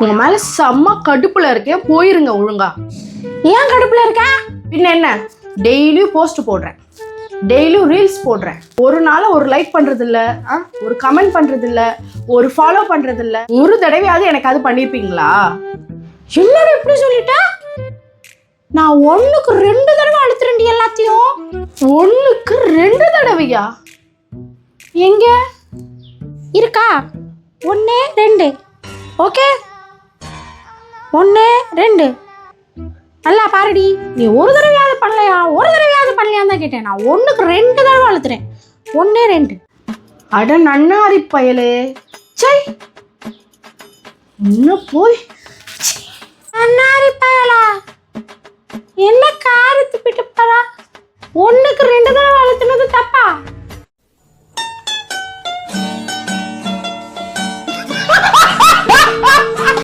உங்க மேல செம்ம கடுப்புல இருக்கேன், போயிருங்க ஒழுங்கா. ஏன் கடுப்புல இருக்க? பின்ன என்ன, டெய்லியும் போஸ்ட் போடுறேன், டெய்லியும் ரீல்ஸ் போடுறேன், ஒரு நாள் ஒரு லைக் பண்றது இல்ல, ஒரு கமெண்ட் பண்றது இல்ல, ஒரு ஃபாலோ பண்றது இல்ல. ஒரு தடவையாவது எனக்கு அது பண்ணிருப்பீங்களா? என்னோட இப்படி சொல்லிட்ட? நான் 1க்கு 2 தடவை அழுத்துறேன்டி எல்லாத்தையும். 1க்கு 2 தடவையா? எங்க இருக்கா? 1 2 ஓகே, 1 2 நல்லா பாருடி. நீ ஒரு தடவையாவது பண்ணலையா, ஒரு தடவையாவது பண்ணலையான்னு தான் கேட்டேன். நான் 1க்கு 2 தடவை அழுத்துறேன். 1 2. அட நன்னாரி பயலே, சை இன்னும் போய். நன்னாரி பயலா, என்ன காரி துப்பிட்டு போறா? 1க்கு 2 தடவை அழுத்துனது தப்பா?